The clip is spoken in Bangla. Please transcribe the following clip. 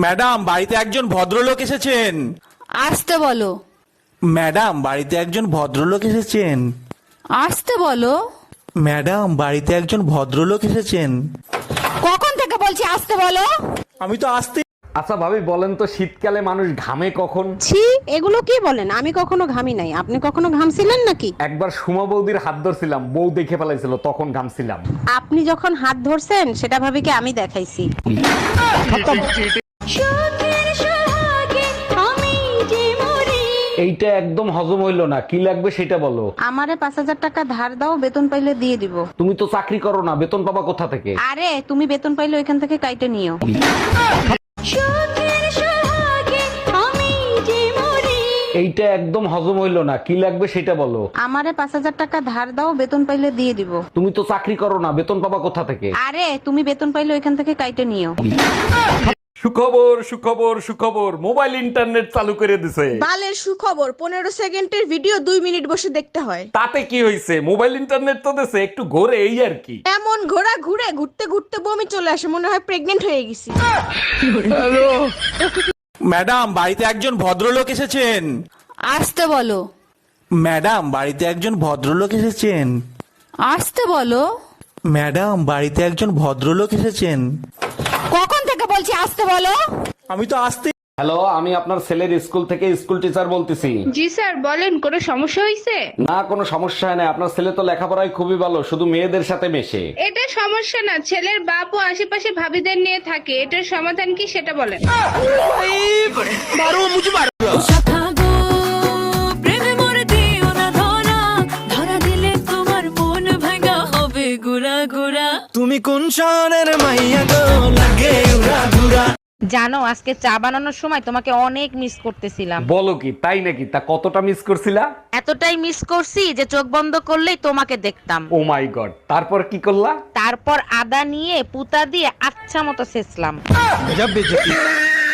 ম্যাডাম, বাড়িতে একজন ভদ্রলোক এসেছেন। আসতে বলো। ম্যাডাম, বাড়িতে একজন ভদ্রলোক এসেছেন। আসতে বলো। ম্যাডাম, বাড়িতে একজন ভদ্রলোক এসেছেন। কখন থেকে বলছি আসতে বলো। আমি তো আসতে। আচ্ছা ভাবি, বলেন তো শীতকালে মানুষ ঘামে কখন? ছি, এগুলো কি বলেন? আমি কখনো ঘামি নাই। আপনি কখনো ঘামছিলেন নাকি? একবার সুমা বৌদির হাত ধরছিলাম, বউ দেখে ফেলাইছিল, তখন ঘামছিলাম। আপনি যখন হাত ধরছেন সেটা ভাবি কি আমি দেখাইছি? এইটা একদম হজম হইলো না, কি লাগবে সেটা বলো। আমারে 5,000 টাকা ধার দাও, বেতন পাইলে দিয়ে দিব। তুমি তো চাকরি করো না, বেতন পাবা কোথা থেকে? আরে তুমি বেতন পাইলে ওইখান থেকে কাইটে নিও। এইটা একদম হজম হইলো না, কি লাগবে সেটা বলো। আমারে 5,000 টাকা ধার দাও, বেতন পাইলে দিয়ে দিব। তুমি তো চাকরি করো না, বেতন পাবা কোথা থেকে? আরে তুমি বেতন পাইলে ওইখান থেকে কাইটে নিও। সুখবর সুখবর সুখবর, মোবাইল ইন্টারনেট চালু করে দিছে। বালের সুখবর, 15 সেকেন্ডের ভিডিও 2 মিনিট বসে দেখতে হয়। তাতে কি হয়েছে, মোবাইল ইন্টারনেট তো দিছে, একটু ঘোরে এই আর কি। এমন ঘোরা ঘুরে ঘুরতে ঘুরতে বমি চলে আসে, মনে হয় প্রেগনেন্ট হয়ে গেছি। ম্যাডাম, বাড়িতে একজন ভদ্রলোক এসেছেন। আসতে বলো। ম্যাডাম, বাড়িতে একজন ভদ্রলোক এসেছেন। আসতে বলো। ম্যাডাম, বাড়িতে একজন ভদ্রলোক এসেছেন। কখন থেকে বলছি আসতে বলো। আমি তো আসতে। হ্যালো, আমি আপনার ছেলের স্কুল থেকে স্কুল টিচার বলতেছি। জি স্যার বলেন, কোনো সমস্যা হয়েছে? না, কোনো সমস্যা হয় না, আপনার ছেলে তো লেখাপড়ায় খুবই ভালো, শুধু মেয়েদের সাথে মেশে। এটা সমস্যা না, ছেলের বাপ ও আশেপাশে ভাবিদের নিয়ে থাকে, এটার সমাধান কি সেটা বলেন। তুমি কোন শহরের মাইয়া গো, লাগে উড়া ঘুরা। জানো, আজকে চা বানানোর সময় তোমাকে অনেক মিস করতেছিলাম। বলো কি, তাই নাকি? তা কতটা মিস করছিলা? এতটাই মিস করছি যে চোখ বন্ধ করলেই তোমাকে দেখতাম। ও মাই গড, তারপর কি করলা? তারপর আদা নিয়ে পুতা দিয়ে আচ্ছা মতো ছেঁচলাম।